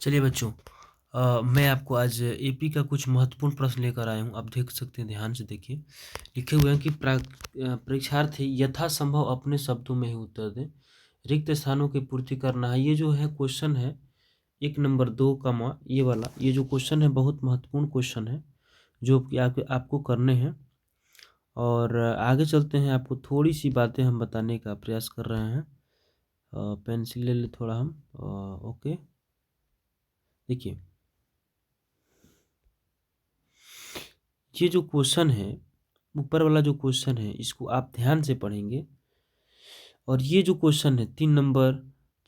चलिए बच्चों, मैं आपको आज एपी का कुछ महत्वपूर्ण प्रश्न लेकर आया हूँ। आप देख सकते हैं, ध्यान से देखिए। लिखे हुए हैं कि परीक्षार्थी यथासंभव अपने शब्दों में ही उत्तर दें। रिक्त स्थानों की पूर्ति करना है। ये जो है क्वेश्चन है 1 नंबर 2 ये वाला, ये जो क्वेश्चन है बहुत महत्वपूर्ण क्वेश्चन है जो कि आपको करने हैं। और आगे चलते हैं, आपको थोड़ी सी बातें हम बताने का प्रयास कर रहे हैं। पेंसिल ले ले थोड़ा हम। ओके, देखिए ये जो क्वेश्चन है, ऊपर वाला जो क्वेश्चन है, इसको आप ध्यान से पढ़ेंगे। और ये जो क्वेश्चन है 3 नंबर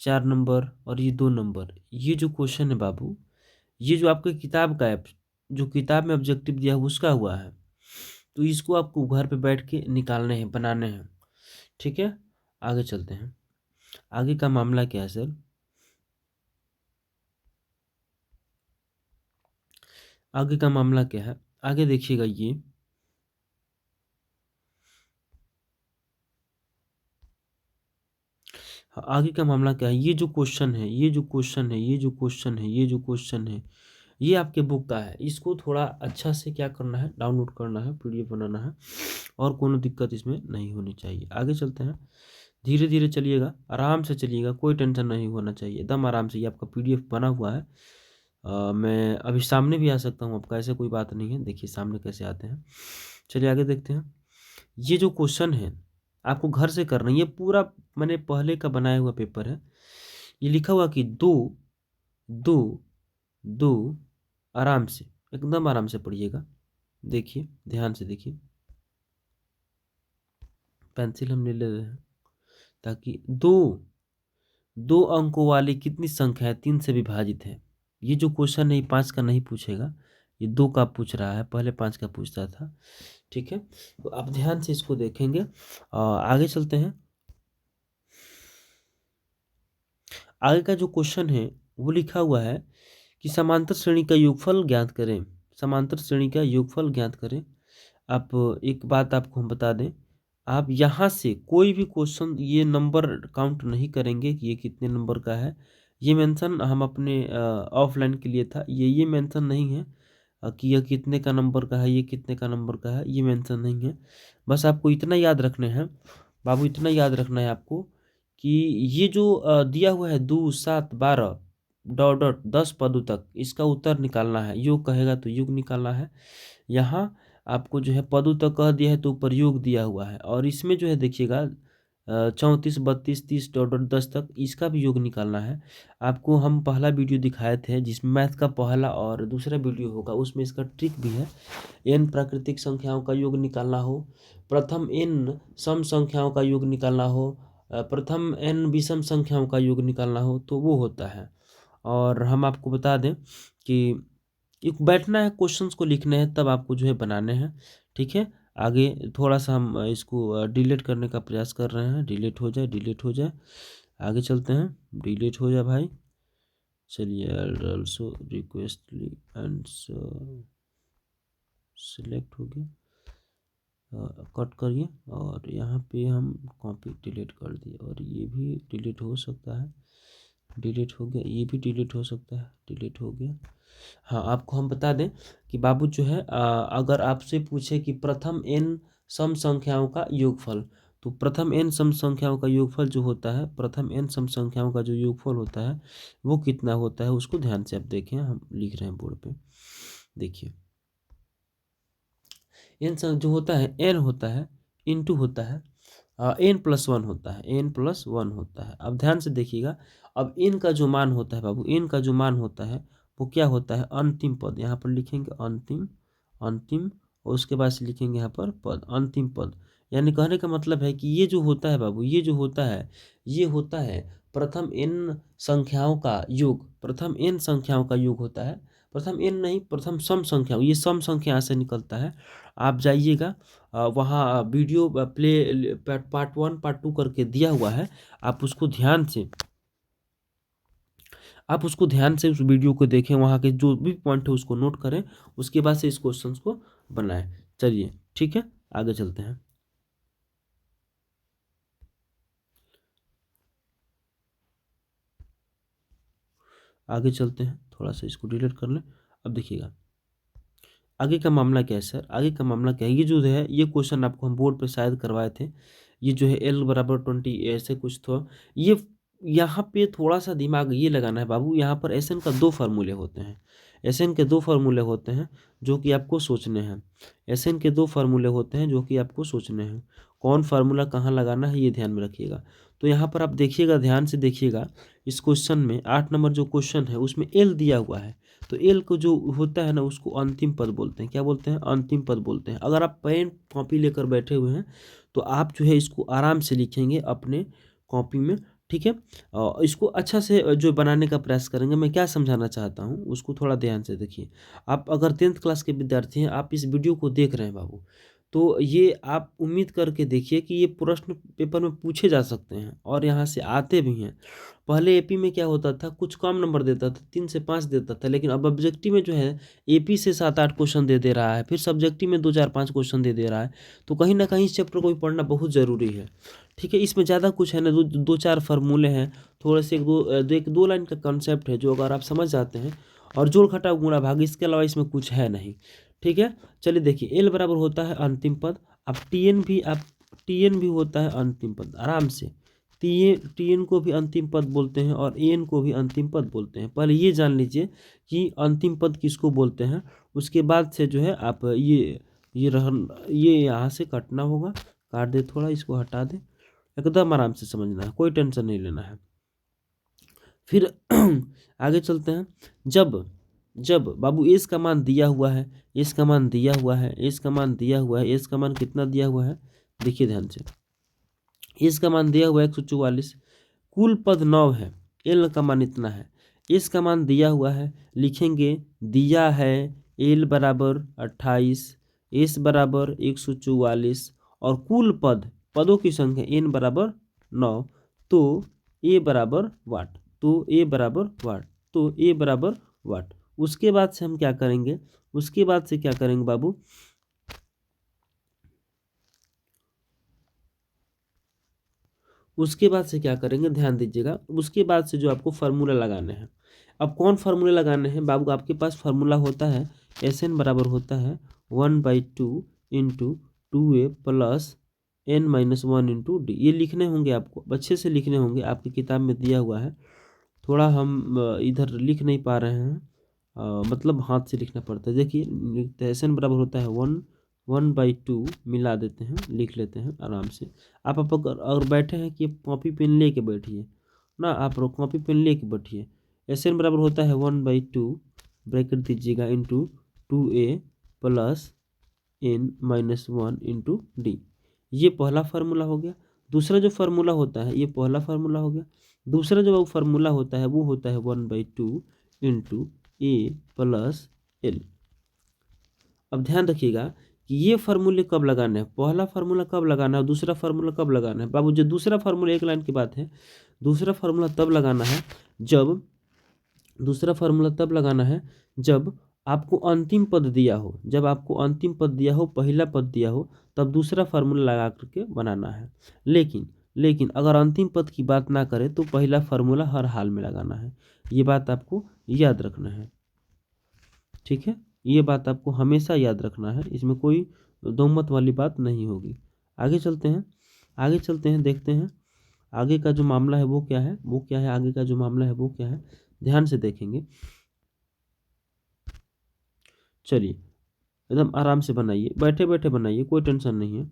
4 नंबर और ये 2 नंबर, ये जो क्वेश्चन है बाबू, ये जो आपके किताब का है, जो किताब में ऑब्जेक्टिव दिया है उसका हुआ है। तो इसको आपको घर पे बैठ के निकालने हैं, बनाने हैं। ठीक है, आगे चलते हैं। आगे का मामला क्या है सर? आगे का मामला क्या है? आगे देखिएगा। ये आगे का मामला क्या है? ये जो क्वेश्चन है, ये जो क्वेश्चन है, ये जो क्वेश्चन है, ये जो क्वेश्चन है, ये आपके बुक का है। इसको थोड़ा अच्छा से क्या करना है, डाउनलोड करना है, पीडीएफ बनाना है, और कोनो दिक्कत इसमें नहीं होनी चाहिए। आगे चलते हैं। धीरे धीरे चलिएगा, आराम से चलिएगा, कोई टेंशन नहीं होना चाहिए, एकदम आराम से। ये आपका पीडीएफ बना हुआ है। मैं अभी सामने भी आ सकता हूँ आपका, ऐसे कोई बात नहीं है। देखिए सामने कैसे आते हैं। चलिए आगे देखते हैं। ये जो क्वेश्चन है आपको घर से करना है। ये पूरा मैंने पहले का बनाया हुआ पेपर है। ये लिखा हुआ कि दो दो दो, आराम से, एकदम आराम से पढ़िएगा। देखिए, ध्यान से देखिए। पेंसिल हम ले ले रहे हैं ताकि दो दो अंकों वाली कितनी संख्या है 3 से विभाजित है। ये जो क्वेश्चन है ये 5 का नहीं पूछेगा, ये 2 का पूछ रहा है, पहले 5 का पूछता था। ठीक है, तो आप ध्यान से इसको देखेंगे। आगे चलते हैं। आगे का जो क्वेश्चन है वो लिखा हुआ है कि समांतर श्रेणी का योगफल ज्ञात करें। समांतर श्रेणी का योगफल ज्ञात करें। आप एक बात आपको हम बता दें, आप यहाँ से कोई भी क्वेश्चन ये नंबर काउंट नहीं करेंगे कि ये कितने नंबर का है। ये मेंशन हम अपने ऑफलाइन के लिए था। ये मेंशन नहीं है कि यह कितने का नंबर का है, ये कितने का नंबर का है, ये मेंशन नहीं है। बस आपको इतना याद रखने हैं बाबू, इतना याद रखना है आपको कि ये जो दिया हुआ है 2 7 12 डॉट डॉट 10 पदों तक, इसका उत्तर निकालना है। योग कहेगा तो योग निकालना है। यहाँ आपको जो है पदों तक कह दिया है तो ऊपर योग दिया हुआ है। और इसमें जो है देखिएगा 34 32 30 डॉट डॉट 10 तक, इसका भी योग निकालना है। आपको हम पहला वीडियो दिखाए थे जिसमें मैथ का पहला और दूसरा वीडियो होगा, उसमें इसका ट्रिक भी है। n प्राकृतिक संख्याओं का योग निकालना हो, प्रथम n सम संख्याओं का योग निकालना हो, प्रथम n विषम संख्याओं का योग निकालना हो, तो वो होता है। और हम आपको बता दें कि एक बैठना है, क्वेश्चंस को लिखने हैं, तब आपको जो है बनाने हैं। ठीक है, आगे थोड़ा सा हम इसको डिलीट करने का प्रयास कर रहे हैं। डिलीट हो जाए, डिलीट हो जाए। आगे चलते हैं। डिलीट हो जाए भाई। चलिए, ऑल्सो रिक्वेस्टली एंड सिलेक्ट हो गया। कट करिए और यहाँ पे हम कॉपी डिलीट कर दिए, और ये भी डिलीट हो सकता है। डिलीट हो गया, ये भी डिलीट हो सकता है। डिलीट हो गया। हाँ, आपको हम बता दें कि बाबू जो है अगर आपसे पूछे कि प्रथम n सम संख्याओं का योगफल, तो प्रथम n सम संख्याओं का योगफल जो होता है, प्रथम n सम संख्याओं का जो योगफल होता है वो कितना होता है, उसको ध्यान से आप देखें। हम लिख रहे हैं बोर्ड पे, देखिए। n जो होता है, n होता है, इंटू होता है, n+1 होता है, n+1 होता है। अब ध्यान से देखिएगा। अब n का जो मान होता है बाबू, n का जो मान होता है वो क्या होता है, अंतिम पद। यहाँ पर लिखेंगे अंतिम, अंतिम, और उसके बाद से लिखेंगे यहाँ पर पद, अंतिम पद। यानी कहने का मतलब है कि ये जो होता है बाबू, ये जो होता है, ये होता है प्रथम n संख्याओं का योग। प्रथम n संख्याओं का योग होता है। प्रथम n नहीं, प्रथम सम संख्या, ये सम संख्या यहाँ से निकलता है। आप जाइएगा, वहाँ वीडियो प्ले पार्ट 1 पार्ट 2 करके दिया हुआ है। आप उसको ध्यान से उस वीडियो को देखें, वहाँ के जो भी पॉइंट है उसको नोट करें, उसके बाद से इस क्वेश्चन को बनाएं। चलिए ठीक है, आगे चलते हैं। आगे चलते हैं थोड़ा सा इसको डिलीट कर लें। अब देखिएगा आगे का मामला क्या है सर, आगे का मामला क्या है, ये जो है ये क्वेश्चन आपको हम बोर्ड पे शायद करवाए थे। ये जो है L बराबर 20 ऐसे कुछ था। ये यहाँ पे थोड़ा सा दिमाग ये लगाना है बाबू, यहाँ पर SN का 2 फार्मूले होते हैं। SN के 2 फार्मूले होते हैं जो कि आपको सोचने हैं। SN के 2 फार्मूले होते हैं जो कि आपको सोचने हैं। कौन फार्मूला कहाँ लगाना है ये ध्यान में रखिएगा। तो यहाँ पर आप देखिएगा, ध्यान से देखिएगा, इस क्वेश्चन में 8 नंबर जो क्वेश्चन है उसमें L दिया हुआ है। तो एल को जो होता है ना उसको अंतिम पद बोलते हैं। क्या बोलते हैं? अंतिम पद बोलते हैं। अगर आप पेन कॉपी लेकर बैठे हुए हैं तो आप जो है इसको आराम से लिखेंगे अपने कॉपी में, ठीक है। और इसको अच्छा से जो बनाने का प्रयास करेंगे। मैं क्या समझाना चाहता हूँ उसको थोड़ा ध्यान से देखिए। आप अगर 10th क्लास के विद्यार्थी हैं, आप इस वीडियो को देख रहे हैं बाबू, तो ये आप उम्मीद करके देखिए कि ये प्रश्न पेपर में पूछे जा सकते हैं और यहाँ से आते भी हैं। पहले एपी में क्या होता था, कुछ कम नंबर देता था, 3 से 5 देता था, लेकिन अब ऑब्जेक्टिव में जो है एपी से 7-8 क्वेश्चन दे दे रहा है, फिर सब्जेक्टिव में 2-4-5 क्वेश्चन दे दे रहा है। तो कहीं ना कहीं इस चैप्टर को भी पढ़ना बहुत ज़रूरी है, ठीक है। इसमें ज़्यादा कुछ है ना, दो चार फार्मूले हैं, थोड़े से एक दो लाइन का कॉन्सेप्ट है जो अगर आप समझ जाते हैं, और जोड़ घटाव गुणा भाग, इसके अलावा इसमें कुछ है नहीं, ठीक है। चलिए देखिए, एल बराबर होता है अंतिम पद। अब टीएन भी होता है अंतिम पद, आराम से। टीएन को भी अंतिम पद बोलते हैं और एन को भी अंतिम पद बोलते हैं। पहले ये जान लीजिए कि अंतिम पद किसको बोलते हैं, उसके बाद से जो है आप ये यहाँ से काटना होगा। काट दे, थोड़ा इसको हटा दे, एकदम आराम से समझना है, कोई टेंशन नहीं लेना है। फिर आगे चलते हैं। जब जब बाबू एस का मान दिया हुआ है, एस का मान दिया हुआ है, एस का मान दिया हुआ है, एस का मान कितना दिया हुआ है, देखिए ध्यान से। एस का मान दिया हुआ है 144, कुल पद 9 है, एल का मान इतना है। एस का मान दिया हुआ है, लिखेंगे दिया है एल बराबर 28, एस बराबर 144 और कुल पदों की संख्या एन बराबर 9। तो ए बराबर वाट, तो ए बराबर वाट। उसके बाद से हम क्या करेंगे, उसके बाद से क्या करेंगे बाबू, उसके बाद से क्या करेंगे, ध्यान दीजिएगा। उसके बाद से जो आपको फार्मूला लगाने हैं, अब कौन फार्मूला लगाने हैं बाबू, आपके पास फार्मूला होता है SN बराबर होता है 1/2 into 2A plus N-1 into d. ये लिखने होंगे आपको, अच्छे से लिखने होंगे, आपकी किताब में दिया हुआ है। थोड़ा हम इधर लिख नहीं पा रहे हैं, मतलब हाथ से लिखना पड़ता है। देखिए लिखते हैं SN बराबर होता है 1/2, मिला देते हैं, लिख लेते हैं आराम से। आप अगर बैठे हैं कि कॉपी पेन लेके बैठिए ना, आप कॉपी पेन लेके बैठिए। SN बराबर होता है 1/2, ब्रैकेट दीजिएगा, into 2A plus N-1 into d. ये पहला फार्मूला हो गया। दूसरा जो फार्मूला होता है, ये पहला फार्मूला हो गया। दूसरा जो फार्मूला होता है वो होता है 1/2 इंटू ए प्लस एल। अब ध्यान रखिएगा कि ये फार्मूले कब लगाना है, पहला फार्मूला कब लगाना है, दूसरा फार्मूला कब लगाना है बाबू। जो दूसरा फार्मूला, एक लाइन की बात है, दूसरा फार्मूला तब लगाना है जब, दूसरा फार्मूला तब लगाना है जब आपको अंतिम पद दिया हो, जब आपको अंतिम पद दिया हो, पहला पद दिया हो, तब दूसरा फार्मूला लगा करके बनाना है। लेकिन अगर अंतिम पद की बात ना करें तो पहला फार्मूला हर हाल में लगाना है। ये बात आपको याद रखना है, ठीक है। ये बात आपको हमेशा याद रखना है, इसमें कोई दोमत वाली बात नहीं होगी। आगे चलते हैं, आगे चलते हैं, देखते हैं आगे का जो मामला है वो क्या है, वो क्या है, आगे का जो मामला है वो क्या है, ध्यान से देखेंगे। चलिए एकदम आराम से बनाइए, बैठे बैठे बनाइए, कोई टेंशन नहीं है।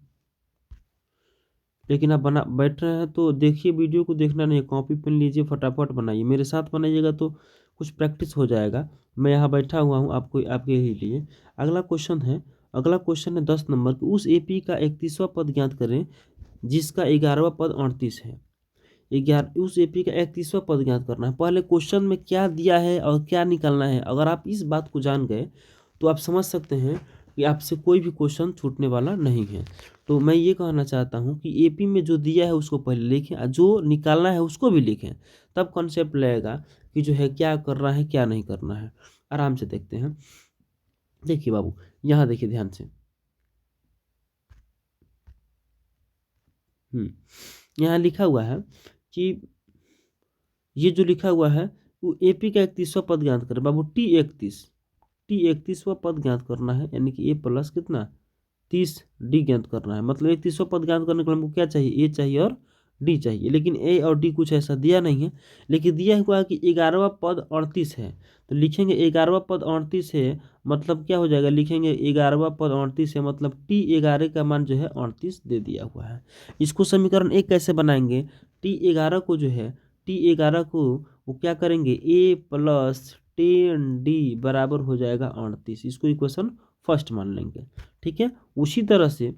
लेकिन आप बना बैठ रहे हैं तो देखिए, वीडियो को देखना नहीं है, कॉपी पेन लीजिए, फटाफट बनाइए। मेरे साथ बनाइएगा तो कुछ प्रैक्टिस हो जाएगा। मैं यहाँ बैठा हुआ हूँ आपको, आपके ही लिए। अगला क्वेश्चन है, अगला क्वेश्चन है 10 नंबर की। उस एपी का 31वां पद ज्ञात करें जिसका 11वां पद 38 है। 11 उस एपी का 31वां पद ज्ञात करना है। पहले क्वेश्चन में क्या दिया है और क्या निकालना है, अगर आप इस बात को जान गए तो आप समझ सकते हैं कि आपसे कोई भी क्वेश्चन छूटने वाला नहीं है। तो मैं ये कहना चाहता हूँ कि एपी में जो दिया है उसको पहले लिखें और जो निकालना है उसको भी लिखें, तब कॉन्सेप्ट लगेगा कि जो है क्या करना है क्या नहीं करना है। आराम से देखते हैं। देखिए बाबू, यहाँ देखिए ध्यान से। यहाँ लिखा हुआ है कि ये जो लिखा हुआ है वो एपी का 31वां पद ज्ञात करें बाबू। टी 31वां पद ज्ञात करना है, यानी कि ए प्लस कितना 30 डी ज्ञात करना है। मतलब 31वां पद ज्ञात करने के लिए हमको क्या चाहिए, ए चाहिए और डी चाहिए, लेकिन ए और डी कुछ ऐसा दिया नहीं है। लेकिन दिया हुआ है कि 11वां पद 38 है, तो लिखेंगे 11वां पद 38 है, मतलब क्या हो जाएगा, लिखेंगे 11वां पद 38 है, मतलब T11 का मान जो है 38 दे दिया हुआ है। इसको समीकरण एक कैसे बनाएंगे, T11 को जो है, T11 को वो क्या करेंगे, ए प्लस 10D बराबर हो जाएगा 38। इसको इक्वेशन फर्स्ट मान लेंगे। ठीक है, उसी तरह से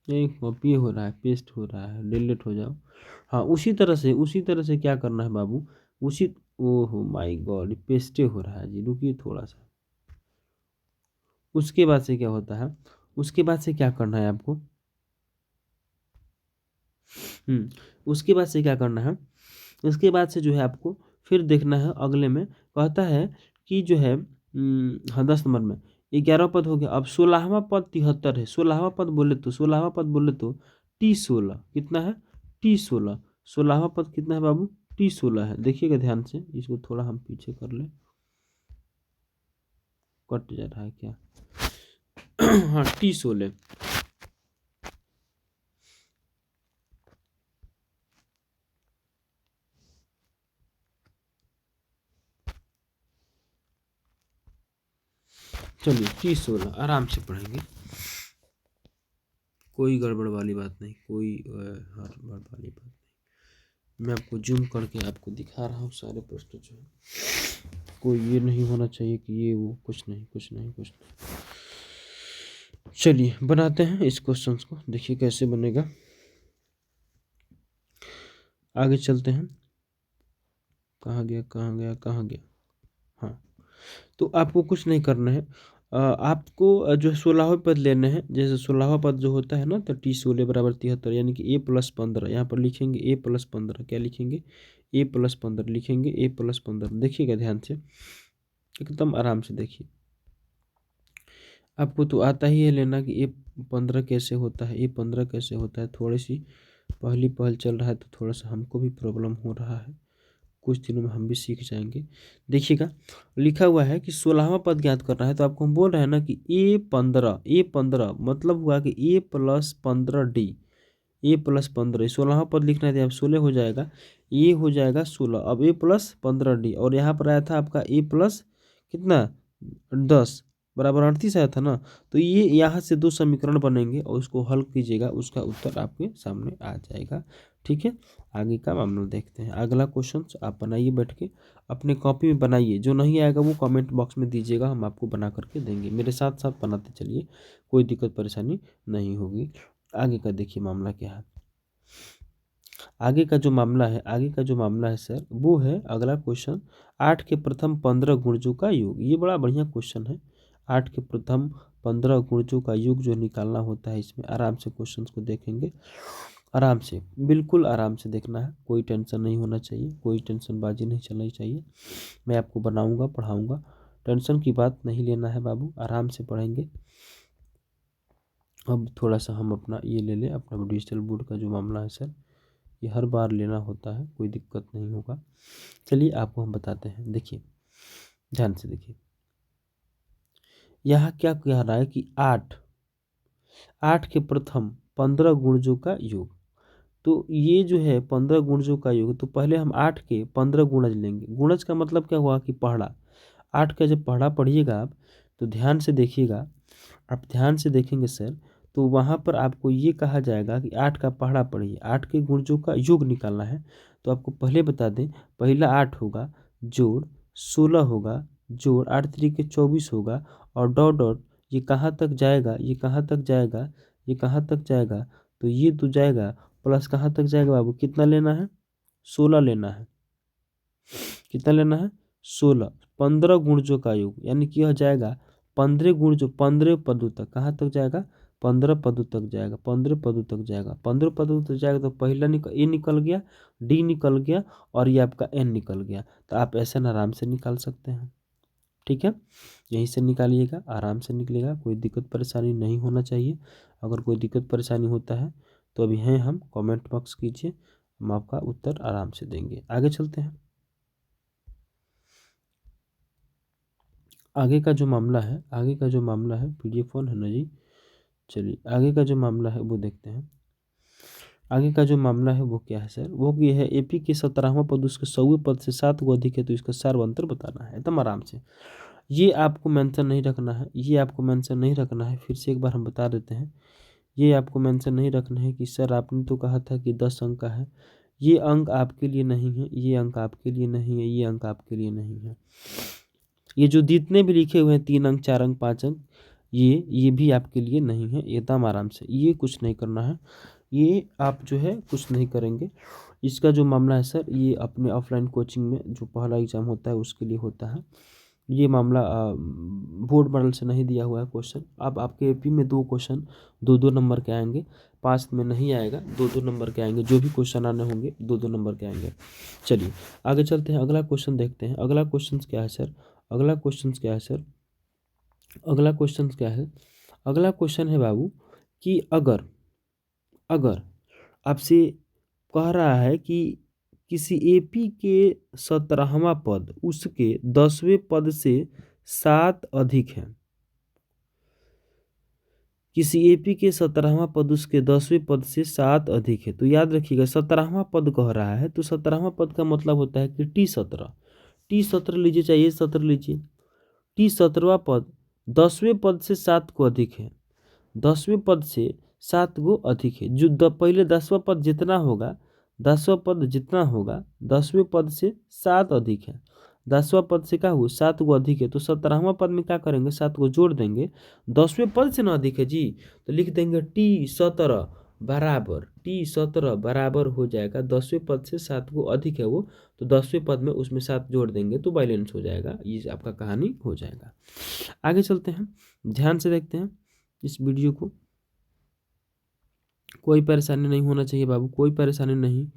ये कॉपी हो रहा है, पेस्ट हो रहा है, डिलीट हो जाओ। हाँ, उसी तरह से क्या करना है बाबू, उसी, ओहो माय गॉड, पेस्टे हो रहा है जी, रुकिए थोड़ा सा। उसके बाद से क्या होता है, उसके बाद से क्या करना है आपको, उसके बाद से क्या करना है, उसके बाद से जो है आपको फिर देखना है अगले में, कहता है कि जो है हाँ 10 नंबर में 11वां पद हो गया। अब 16वां पद 73 है, 16वां पद बोले तो T16 कितना है, T16, 16वां पद कितना है बाबू, T16 है। देखिएगा ध्यान से, इसको थोड़ा हम पीछे कर ले, कट जा रहा है क्या हाँ T16। चलिए T16 आराम से पढ़ेंगे, कोई गड़बड़ वाली बात नहीं, कोई हड़बड़ वाली बात नहीं। मैं आपको जूम करके आपको दिखा रहा हूँ सारे प्रश्न जो है, कोई ये नहीं होना चाहिए कि ये वो, कुछ नहीं कुछ नहीं कुछ नहीं। चलिए बनाते हैं इस क्वेश्चन को, देखिए कैसे बनेगा, आगे चलते हैं। कहाँ गया कहाँ गया कहाँ गया, हाँ। तो आपको कुछ नहीं करना है, आपको जो 16वां पद लेने हैं। जैसे 16वां पद जो होता है ना, तो T16 बराबर 73, यानी कि A+15, यहाँ पर लिखेंगे A+15, क्या लिखेंगे, A+15 लिखेंगे, A+15। देखिएगा ध्यान से, एकदम आराम से देखिए, आपको तो आता ही है लेना कि A15 कैसे होता है, A15 कैसे होता है। थोड़ी सी पहली पहल चल रहा है तो थोड़ा सा हमको भी प्रॉब्लम हो रहा है, कुछ दिनों में हम भी सीख जाएंगे। देखिएगा लिखा हुआ है कि 16वां पद ज्ञात करना है, तो आपको हम बोल रहे हैं ना कि A15 मतलब हुआ कि A+15D, A+15, 16वां पद लिखना है तो आप 16 हो जाएगा, ये हो जाएगा 16, अब A+15D, और यहाँ पर आया था आपका A+ कितना 10 बराबर 38 आया था ना। तो ये यहाँ से दो समीकरण बनेंगे और उसको हल कीजिएगा, उसका उत्तर आपके सामने आ जाएगा। ठीक है, आगे का मामला देखते हैं। अगला क्वेश्चन आप बनाइए, बैठ के अपने कॉपी में बनाइए, जो नहीं आएगा वो कमेंट बॉक्स में दीजिएगा, हम आपको बना करके देंगे। मेरे साथ साथ बनाते चलिए, कोई दिक्कत परेशानी नहीं होगी। आगे का देखिए मामला क्या है, आगे का जो मामला है सर, वो है अगला क्वेश्चन, 8 के प्रथम 15 गुणजों का योग। ये बड़ा बढ़िया क्वेश्चन है, 8 के प्रथम 15 गुणजों का योग जो निकालना होता है, इसमें आराम से क्वेश्चन को देखेंगे, आराम से, बिल्कुल आराम से देखना है, कोई टेंशन नहीं होना चाहिए, कोई टेंशनबाजी नहीं चलनी चाहिए। मैं आपको बनाऊंगा पढ़ाऊंगा, टेंशन की बात नहीं लेना है बाबू, आराम से पढ़ेंगे। अब थोड़ा सा हम अपना ये ले लें, अपना डिजिटल बोर्ड का जो मामला है सर, ये हर बार लेना होता है, कोई दिक्कत नहीं होगा। चलिए आपको हम बताते हैं, देखिए ध्यान से देखिए, यहाँ क्या कह रहा है कि 8 के प्रथम 15 गुणजों का योग। तो ये जो है 15 गुणजों का योग, तो पहले हम 8 के 15 गुणज लेंगे। गुणज का मतलब क्या हुआ कि पहाड़ा, 8 का जब पहाड़ा पढ़िएगा आप, तो ध्यान से देखिएगा, आप ध्यान से देखेंगे सर, तो वहाँ पर आपको ये कहा जाएगा कि 8 का पहाड़ा पढ़िए, 8 के गुणजों का योग निकालना है। तो आपको पहले बता दें, पहला 8 होगा, जोड़ 16 होगा, जोड़ 8 तरीके 24 होगा, और डॉट डॉट, ये कहाँ तक जाएगा, ये कहाँ तक जाएगा, ये कहाँ तक जाएगा, तो ये तो जाएगा, प्लस कहाँ तक जाएगा बाबू, कितना लेना है, 16 लेना है, कितना लेना है 16, 15 गुणजों का योग, यानी कि यह जाएगा 15 गुणजों, 15 पदों तक, कहाँ तक जाएगा, 15 पदों तक जाएगा, 15 पदों तक जाएगा, 15 पदों तक जाएगा, तो पहला ए निकल गया, डी निकल गया, और ये आपका एन निकल गया। तो आप ऐसे न आराम से निकाल सकते हैं। ठीक है, यहीं से निकालिएगा, आराम से निकलेगा, कोई दिक्कत परेशानी नहीं होना चाहिए। अगर कोई दिक्कत परेशानी होता है तो अभी हैं हम, कमेंट बॉक्स कीजिए, हम आपका उत्तर आराम से देंगे। आगे चलते हैं। आगे का जो मामला है पीडीएफ ऑन है ना जी। चलिए आगे का जो मामला है वो देखते हैं। आगे का जो मामला है वो क्या है सर, वो ये है एपी के 17वां पद उसके 100वें पद से 7 को अधिक है तो इसका सार्वंतर बताना है, एकदम आराम से। ये आपको मेंशन नहीं रखना है, ये आपको मेंशन नहीं रखना है, फिर से एक बार हम बता देते हैं। ये आपको मेंशन नहीं रखना है कि सर आपने तो कहा था कि 10 अंक का है, ये अंक आपके लिए नहीं है, ये अंक आपके लिए नहीं है, ये अंक आपके लिए नहीं है। ये जो जितने भी लिखे हुए हैं 3 अंक 4 अंक 5 अंक, ये भी आपके लिए नहीं है, एकदम आराम से, ये कुछ नहीं करना है, ये आप जो है कुछ नहीं करेंगे। इसका जो मामला है सर, ये अपने ऑफलाइन कोचिंग में जो पहला एग्ज़ाम होता है उसके लिए होता है। ये मामला बोर्ड मॉडल से नहीं दिया हुआ है क्वेश्चन। अब आपके एपी में 2 क्वेश्चन 2-2 नंबर के आएंगे, 5 में नहीं आएगा, 2-2 नंबर के आएंगे, जो भी क्वेश्चन आने होंगे 2-2 नंबर के आएंगे। चलिए आगे चलते हैं, अगला क्वेश्चन देखते हैं। अगला क्वेश्चन क्या है सर, अगला क्वेश्चन क्या है सर, अगला क्वेश्चन क्या है, अगला क्वेश्चन है बाबू कि अगर अगर आपसे कह रहा है कि किसी एपी के 17वां पद उसके 10वें पद से 7 अधिक है, किसी एपी के 17वां पद उसके 10वें पद से 7 अधिक है, तो याद रखिएगा 17वां पद कह रहा है तो 17वां पद का मतलब होता है कि टी 17 लीजिए, चाहिए 17 लीजिए। टी 17वां पद 10वें पद से 7 को अधिक है, 10वें पद से 7 गो अधिक है। जो पहले 10वां पद जितना होगा, 10वां पद जितना होगा 10वें पद से 7 अधिक है, 10वां पद से क्या हुआ 7 गो अधिक है, तो 17वां पद में क्या करेंगे 7 को जोड़ देंगे, 10वें पद से ना अधिक है जी, तो लिख देंगे टी 17 बराबर हो जाएगा 10वें पद से 7 गो अधिक है वो, तो 10वें पद में उसमें 7 जोड़ देंगे तो बैलेंस हो जाएगा, ये आपका कहानी हो जाएगा। आगे चलते हैं, ध्यान से देखते हैं इस वीडियो को। कोई परेशानी नहीं होना चाहिए बाबू, कोई परेशानी नहीं,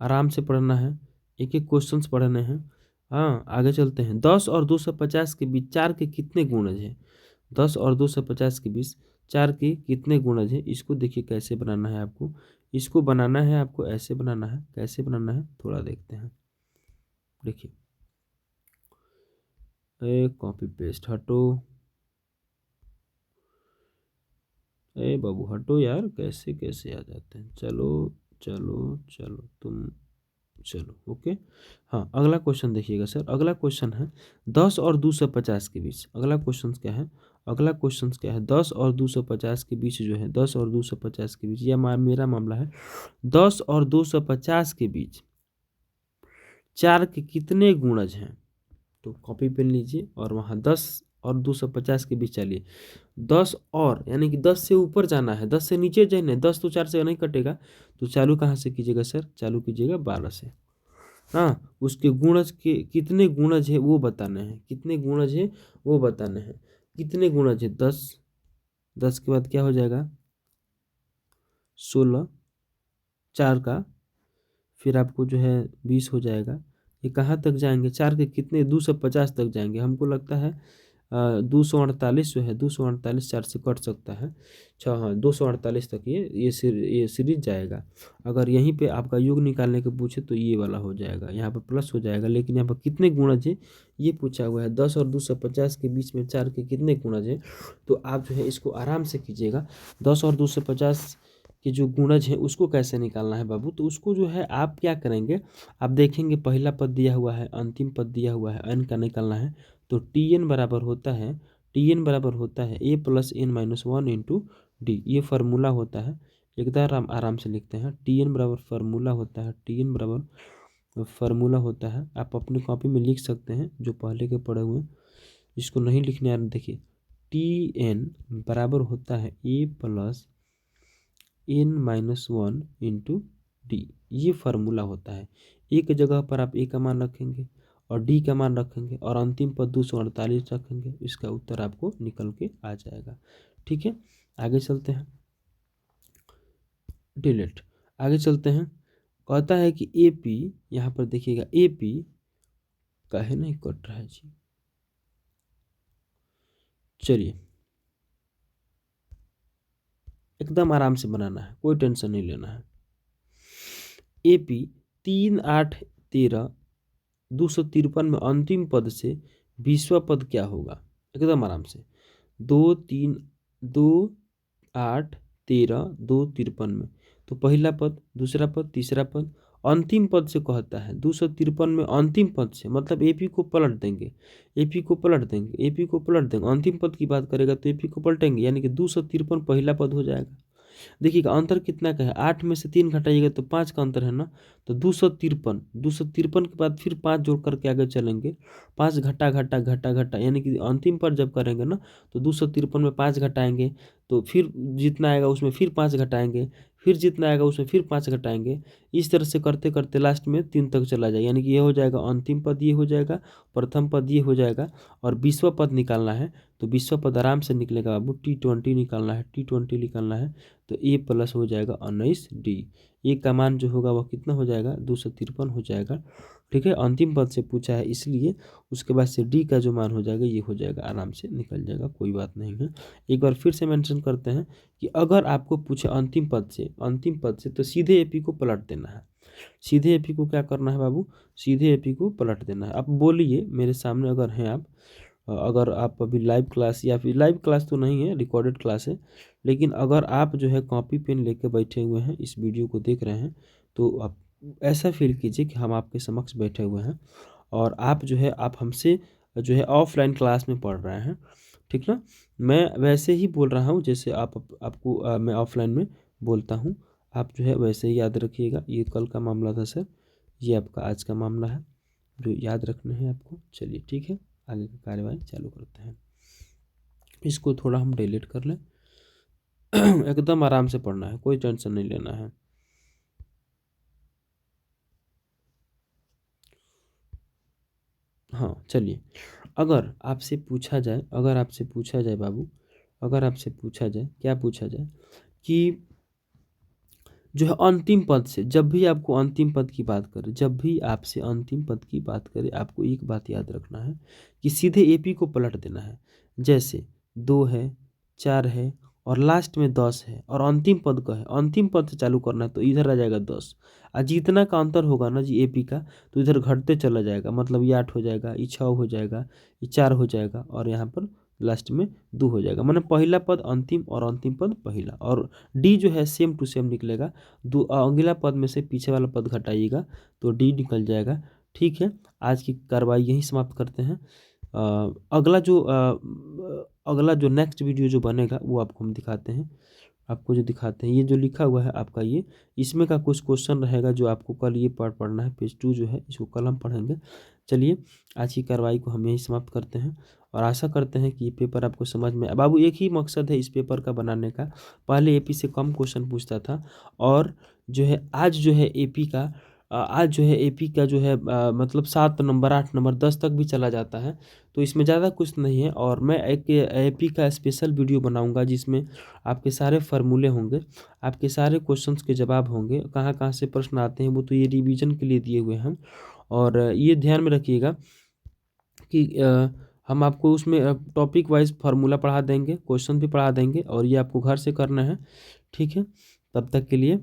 आराम से पढ़ना है, एक एक क्वेश्चंस पढ़ने हैं। हाँ आगे चलते हैं। 10 और 250 के बीच 4 के कितने गुणज हैं, 10 और 250 के बीच 4 के कितने गुणज हैं, इसको देखिए कैसे बनाना है आपको, इसको बनाना है आपको ऐसे बनाना है, कैसे बनाना है थोड़ा देखते हैं। देखिए कॉपी पेस्ट हटो, बाबू हटो यार, कैसे कैसे आ जाते हैं, चलो चलो चलो तुम चलो ओके। हाँ अगला क्वेश्चन देखिएगा सर, अगला क्वेश्चन है 10 और 250 के बीच, अगला क्वेश्चन क्या है, अगला क्वेश्चन क्या है 10 और 250 के बीच जो है, 10 और 250 के बीच, यह मेरा मामला है, 10 और 250 के बीच 4 के कितने गुणज हैं, तो कॉपी पेन लीजिए और वहाँ 10 और 250 के बीच चलिए, 10 और यानी कि 10 से ऊपर जाना है, 10 से नीचे जाना, 10 तो 4 से नहीं कटेगा, तो चालू कहाँ से कीजिएगा सर, चालू कीजिएगा 12 से। हाँ उसके गुणज के कितने गुणज है वो बताने हैं, कितने गुणज है वो बताने हैं, कितने गुणज है 10, 10 के बाद क्या हो जाएगा 16, 4 का फिर आपको जो है 20 हो जाएगा, ये कहाँ तक जाएंगे 4 के कितने 250 तक जाएंगे, हमको लगता है 248 जो है 248 4 से कट सकता है, अच्छा हाँ 248 तक ये सीरीज जाएगा। अगर यहीं पे आपका योग निकालने के पूछे तो ये वाला हो जाएगा, यहाँ पर प्लस हो जाएगा, लेकिन यहाँ पर कितने गुणज है ये पूछा हुआ है, 10 और 250 के बीच में 4 के कितने गुणज है, तो आप जो है इसको आराम से कीजिएगा। 10 और 250 के जो गुणज है उसको कैसे निकालना है बाबू, तो उसको जो है आप क्या करेंगे, आप देखेंगे पहला पद दिया हुआ है, अंतिम पद दिया हुआ है, n का निकालना है, तो टी एन बराबर होता है, टी एन बराबर होता है a plus n minus 1 into d, ये फार्मूला होता है, एकदम आराम से लिखते हैं, टी एन बराबर फार्मूला होता है, टी एन बराबर फार्मूला होता है, आप अपनी कॉपी में लिख सकते हैं जो पहले के पढ़े हुए, इसको नहीं लिखने आ रहे देखिए, टी एन बराबर होता है a plus n minus 1 into d, ये फार्मूला होता है। एक जगह पर आप ए का मान रखेंगे और डी का मान रखेंगे और अंतिम पर 248 रखेंगे, इसका उत्तर आपको निकल के आ जाएगा। ठीक है आगे चलते हैं, डिलीट, आगे चलते हैं। कहता है कि ए पी, यहाँ पर देखिएगा ए पी काहे नहीं कट रहा है जी, चलिए एकदम आराम से बनाना है, कोई टेंशन नहीं लेना है। AP 3, 8, 13, 253 में अंतिम पद से 20वां पद क्या होगा? एकदम आराम से। 2, 3, 2, 8, 13, 2, 53 में तो पहला पद, दूसरा पद, तीसरा पद, अंतिम पद से कहता है 253 में अंतिम पद से, मतलब AP को पलट देंगे, AP को पलट देंगे, AP को पलट देंगे, अंतिम पद की बात करेगा तो AP को पलटेंगे, यानी कि 253 पहला पद हो जाएगा। देखिएगा अंतर कितना का है, 8 में से 3 घटाइएगा तो 5 का अंतर है ना, तो 253 के बाद फिर 5 जोड़ करके आगे चलेंगे, 5 घटा घटा घटा घटा, यानी कि अंतिम पर जब करेंगे ना तो 253 में 5 घटाएंगे तो फिर जितना आएगा उसमें फिर 5 घटाएंगे, फिर जितना आएगा उसमें फिर 5 घटाएंगे, इस तरह से करते करते लास्ट में 3 तक चला जाएगा, यानी कि ये हो जाएगा अंतिम पद, ये हो जाएगा प्रथम पद, ये हो जाएगा, और 20वां पद निकालना है तो 20वां पद आराम से निकलेगा बाबू, T20 निकालना है, T20 निकालना है तो A प्लस हो जाएगा 19D। ए का मान जो होगा वह कितना हो जाएगा? 253 हो जाएगा। ठीक है, अंतिम पद से पूछा है इसलिए उसके बाद से D का जो मान हो जाएगा ये हो जाएगा, आराम से निकल जाएगा, कोई बात नहीं है। एक बार फिर से मेंशन करते हैं कि अगर आपको पूछे अंतिम पद से तो सीधे AP को पलट देना है, सीधे AP को क्या करना है बाबू? सीधे AP को पलट देना है। अब बोलिए मेरे सामने अगर हैं आप, अगर आप अभी लाइव क्लास, या फिर लाइव क्लास तो नहीं है, रिकॉर्डेड क्लास है, लेकिन अगर आप जो है कॉपी पेन लेके बैठे हुए हैं, इस वीडियो को देख रहे हैं, तो आप ऐसा फील कीजिए कि हम आपके समक्ष बैठे हुए हैं और आप जो है आप हमसे जो है ऑफलाइन क्लास में पढ़ रहे हैं। ठीक ना, मैं वैसे ही बोल रहा हूँ जैसे आपको मैं ऑफलाइन में बोलता हूँ, आप जो है वैसे ही याद रखिएगा। ये कल का मामला था सर, ये आपका आज का मामला है जो याद रखना है आपको। चलिए ठीक है, आगे की कार्यवाही चालू करते हैं। इसको थोड़ा हम डिलीट कर लें। एकदम आराम से पढ़ना है, कोई टेंशन नहीं लेना है। हाँ चलिए, अगर आपसे पूछा जाए बाबू, अगर आपसे पूछा जाए, क्या पूछा जाए कि जो है अंतिम पद से, जब भी आपको अंतिम पद की बात करें, जब भी आपसे अंतिम पद की बात करें, आपको एक बात याद रखना है कि सीधे AP को पलट देना है। जैसे 2 है, 4 है और लास्ट में 10 है और अंतिम पद का है, अंतिम पद से चालू करना है तो इधर आ जाएगा 10, और जितना का अंतर होगा ना जी AP का, तो इधर घटते चला जाएगा, मतलब ये 8 हो जाएगा, ये 6 हो जाएगा, ये 4 हो जाएगा और यहाँ पर लास्ट में 2 हो जाएगा, मतलब पहला पद अंतिम और अंतिम पद पहला, और D जो है सेम टू सेम निकलेगा। दो अगला पद में से पीछे वाला पद घटाइएगा तो D निकल जाएगा। ठीक है, आज की कार्रवाई यहीं समाप्त करते हैं। अगला जो नेक्स्ट वीडियो जो बनेगा वो आपको हम दिखाते हैं, आपको जो दिखाते हैं, ये जो लिखा हुआ है आपका ये, इसमें का कुछ क्वेश्चन रहेगा जो आपको कल ये पढ़ना है, पेज 2 जो है इसको कल हम पढ़ेंगे। चलिए आज की कार्रवाई को हम यहीं समाप्त करते हैं और आशा करते हैं कि ये पेपर आपको समझ में। बाबू एक ही मकसद है इस पेपर का बनाने का, पहले AP से कम क्वेश्चन पूछता था और जो है आज जो है AP का आज जो है AP का जो है मतलब 7 नंबर, 8 नंबर, 10 तक भी चला जाता है, तो इसमें ज़्यादा कुछ नहीं है। और मैं एक AP का स्पेशल वीडियो बनाऊंगा जिसमें आपके सारे फार्मूले होंगे, आपके सारे क्वेश्चंस के जवाब होंगे, कहाँ कहाँ से प्रश्न आते हैं वो तो ये रिवीजन के लिए दिए हुए हैं। और ये ध्यान में रखिएगा कि हम आपको उसमें टॉपिक वाइज फार्मूला पढ़ा देंगे, क्वेश्चन भी पढ़ा देंगे और ये आपको घर से करना है। ठीक है, तब तक के लिए